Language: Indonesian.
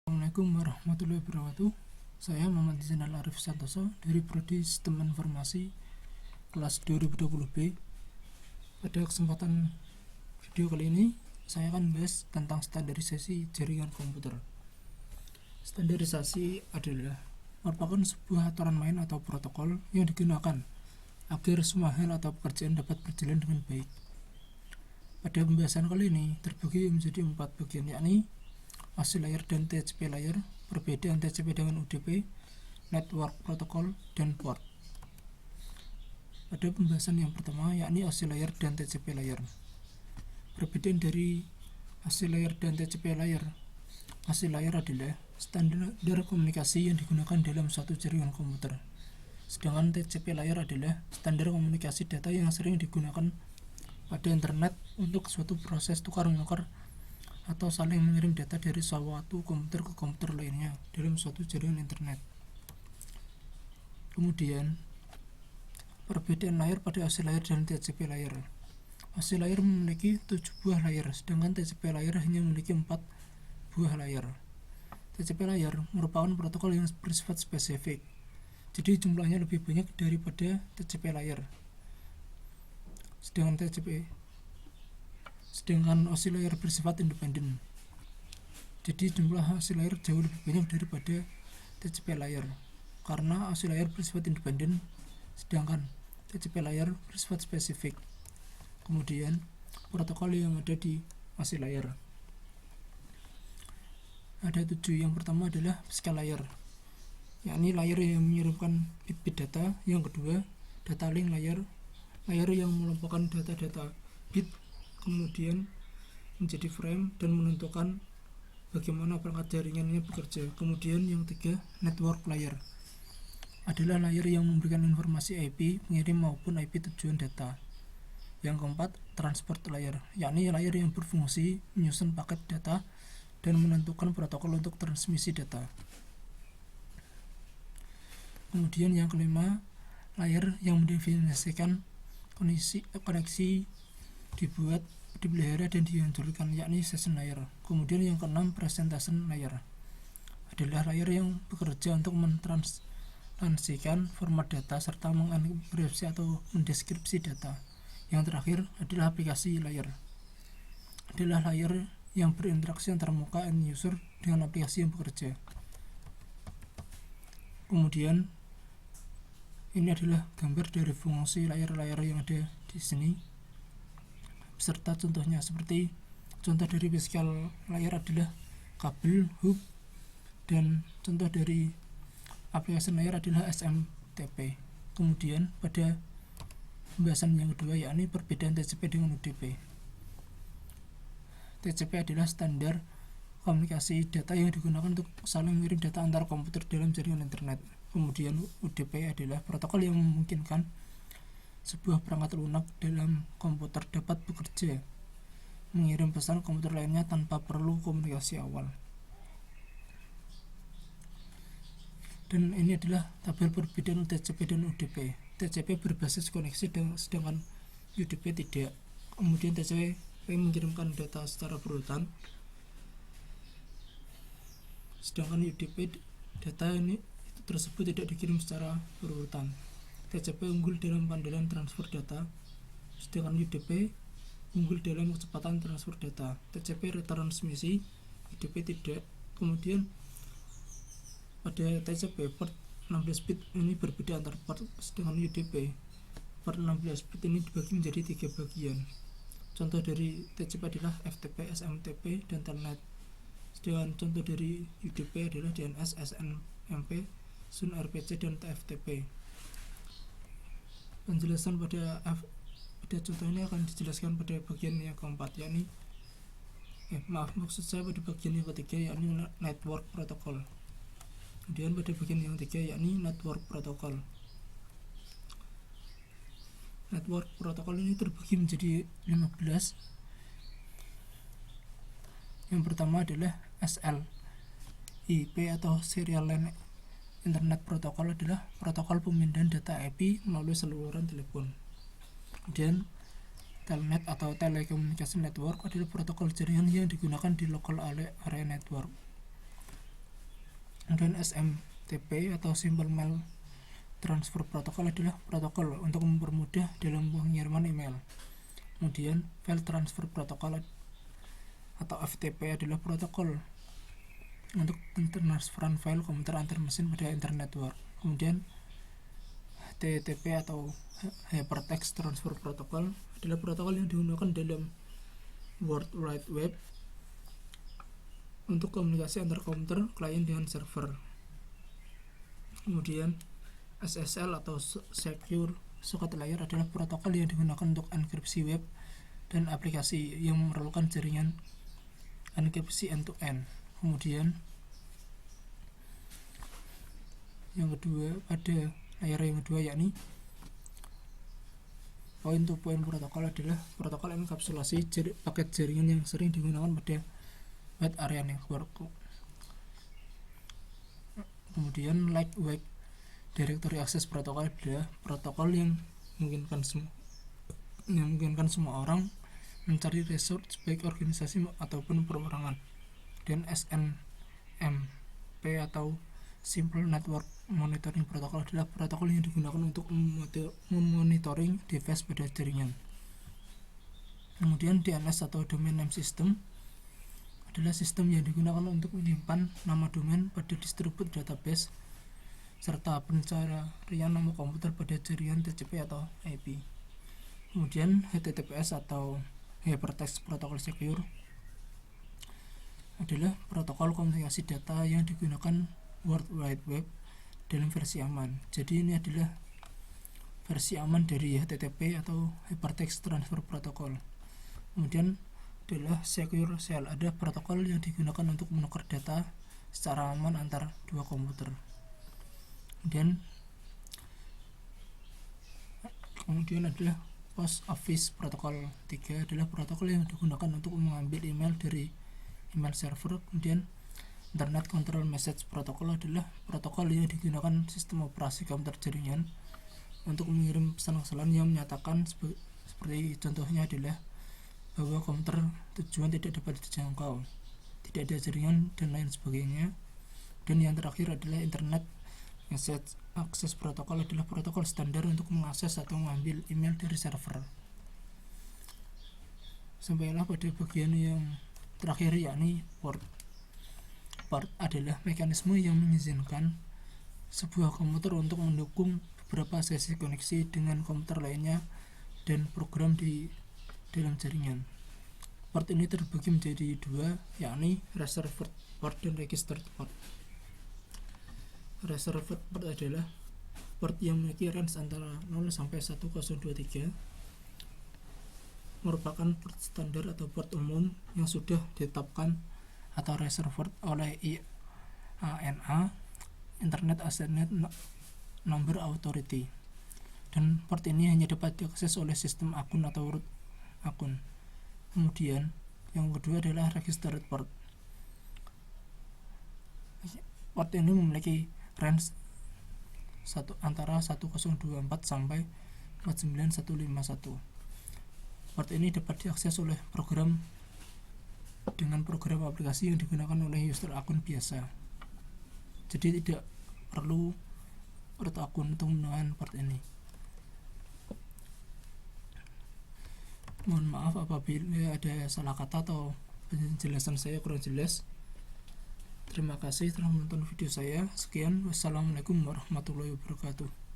Assalamualaikum warahmatullahi wabarakatuh. Saya Muhammad Zainal Arif Santoso dari Prodi Sistem Informasi kelas 2020B. Pada kesempatan video kali ini saya akan bahas tentang standarisasi jaringan komputer. Standarisasi adalah merupakan sebuah aturan main atau protokol yang digunakan agar semua hal atau pekerjaan dapat berjalan dengan baik. Pada pembahasan kali ini terbagi menjadi 4 bagian, yakni OSI layer dan TCP layer, perbedaan TCP dengan UDP, network protokol, dan port. Pada pembahasan yang pertama, yakni OSI layer dan TCP layer. Perbedaan dari OSI layer dan TCP layer. OSI layer adalah standar komunikasi yang digunakan dalam suatu jaringan komputer. Sedangkan TCP layer adalah standar komunikasi data yang sering digunakan pada internet untuk suatu proses tukar-menukar atau saling mengirim data dari suatu komputer ke komputer lainnya dalam suatu jaringan internet. Kemudian, perbedaan layer pada OSI layer dan TCP layer. OSI layer memiliki 7 buah layer, sedangkan TCP layer hanya memiliki 4 buah layer. TCP layer merupakan protokol yang bersifat spesifik, jadi jumlahnya lebih banyak daripada TCP layer. Sedangkan OSI layer bersifat independen, jadi jumlah OSI layer jauh lebih banyak daripada TCP layer. Karena OSI layer bersifat independen, sedangkan TCP layer bersifat spesifik. Kemudian, protokol yang ada di OSI layer ada 7. Yang pertama adalah physical layer, yakni layer yang mengirimkan bit-bit data. Yang kedua, data link layer yang melumpuhkan data-data bit kemudian menjadi frame dan menentukan bagaimana perangkat jaringannya bekerja. Kemudian yang ketiga, network layer adalah layer yang memberikan informasi IP pengirim maupun IP tujuan data. Yang keempat, transport layer, yakni layer yang berfungsi menyusun paket data dan menentukan protokol untuk transmisi data. Kemudian yang kelima, layer yang mendefinisikan koneksi dibuat, dipelihara, dan dihancurkan, yakni session layer. Kemudian yang keenam, presentation layer adalah layer yang bekerja untuk mentranslatasikan format data serta mengenkripsi atau mendeskripsi data. Yang terakhir adalah aplikasi layer, adalah layer yang berinteraksi antara muka end user dengan aplikasi yang bekerja. Kemudian ini adalah gambar dari fungsi layer-layer yang ada di sini beserta contohnya. Seperti contoh dari physical layer adalah kabel, hub, dan contoh dari application layer adalah SMTP. Kemudian pada pembahasan yang kedua, yakni perbedaan TCP dengan UDP. TCP adalah standar komunikasi data yang digunakan untuk saling mengirim data antar komputer dalam jaringan internet. Kemudian UDP adalah protokol yang memungkinkan sebuah perangkat lunak dalam komputer dapat bekerja mengirim pesan komputer lainnya tanpa perlu komunikasi awal. Dan ini adalah tabel perbedaan TCP dan UDP. TCP berbasis koneksi sedangkan UDP tidak. Kemudian TCP mengirimkan data secara berurutan, sedangkan UDP data tersebut tidak dikirim secara berurutan. TCP unggul dalam keandalan transfer data, sedangkan UDP unggul dalam kecepatan transfer data. TCP retransmisi, UDP tidak. Kemudian pada TCP port 16 bit ini berbeda antar port, sedangkan UDP port 16 bit ini dibagi menjadi 3 bagian. Contoh dari TCP adalah FTP, SMTP, dan Telnet. Sedangkan contoh dari UDP adalah DNS, SNMP, SUN, RPC, dan TFTP. Penjelasan pada contoh ini akan dijelaskan pada bagian yang keempat, yakni maksud saya pada bagian yang ketiga, yakni network protokol. Kemudian pada bagian yang ketiga, yakni network protokol. Network protokol ini terbagi menjadi 15. Yang pertama adalah SLIP atau Serial Line Internet Protocol, adalah protokol pemindahan data IP melalui saluran telepon. Kemudian Telnet atau Telecommunication Network adalah protokol jaringan yang digunakan di local area network. Kemudian SMTP atau Simple Mail Transfer Protocol adalah protokol untuk mempermudah dalam pengiriman email. Kemudian File Transfer Protocol atau FTP adalah protokol untuk transferan file komputer antar mesin pada internet network. Kemudian HTTP atau Hypertext Transfer Protocol adalah protokol yang digunakan dalam World Wide Web untuk komunikasi antar komputer klien dengan server. Kemudian SSL atau Secure Socket Layer adalah protokol yang digunakan untuk enkripsi web dan aplikasi yang memerlukan jaringan enkripsi end-to-end. Kemudian yang kedua, pada layer yang kedua yakni point-to-point protokol adalah protokol enkapsulasi paket jaringan yang sering digunakan pada wide area network. Kemudian lightweight directory access protokol adalah protokol yang memungkinkan semua orang mencari resource baik organisasi ataupun perorangan. Dan SNMP atau Simple Network Monitoring Protocol adalah protokol yang digunakan untuk memonitoring device pada jaringan. Kemudian DNS atau Domain Name System adalah sistem yang digunakan untuk menyimpan nama domain pada distribut database serta pencarian nama komputer pada jaringan TCP atau IP. Kemudian HTTPS atau Hypertext Protocol Secure adalah protokol komunikasi data yang digunakan World Wide Web dalam versi aman. Jadi ini adalah versi aman dari HTTP atau Hypertext Transfer Protocol. Kemudian adalah Secure Shell, ada protokol yang digunakan untuk menukar data secara aman antar dua komputer. Kemudian adalah Post Office Protocol 3 adalah protokol yang digunakan untuk mengambil email dari email server. Kemudian Internet Control Message Protocol adalah protokol yang digunakan sistem operasi komputer jaringan untuk mengirim pesan-pesan yang menyatakan seperti contohnya adalah bahwa komputer tujuan tidak dapat dijangkau, tidak ada jaringan, dan lain sebagainya. Dan yang terakhir adalah Internet Message Access Protocol adalah protokol standar untuk mengakses atau mengambil email dari server. Sampailah pada bagian yang terakhir yakni port. Port adalah mekanisme yang mengizinkan sebuah komputer untuk mendukung beberapa sesi koneksi dengan komputer lainnya dan program di dalam jaringan. Port ini terbagi menjadi dua, yakni reserved port dan registered port. Reserved port adalah port yang memiliki range antara 0 sampai 1023, merupakan port standar atau port umum yang sudah ditetapkan atau reserved oleh IANA, Internet Access Number Authority, dan port ini hanya dapat diakses oleh sistem akun atau root akun. Kemudian yang kedua adalah registered port. Port ini memiliki range antara 1024 sampai 49151. Port ini dapat diakses oleh program dengan program aplikasi yang digunakan oleh user akun biasa. Jadi tidak perlu root akun untuk menggunakan port ini. Mohon maaf apabila ada salah kata atau penjelasan saya kurang jelas. Terima kasih telah menonton video saya. Sekian, wassalamualaikum warahmatullahi wabarakatuh.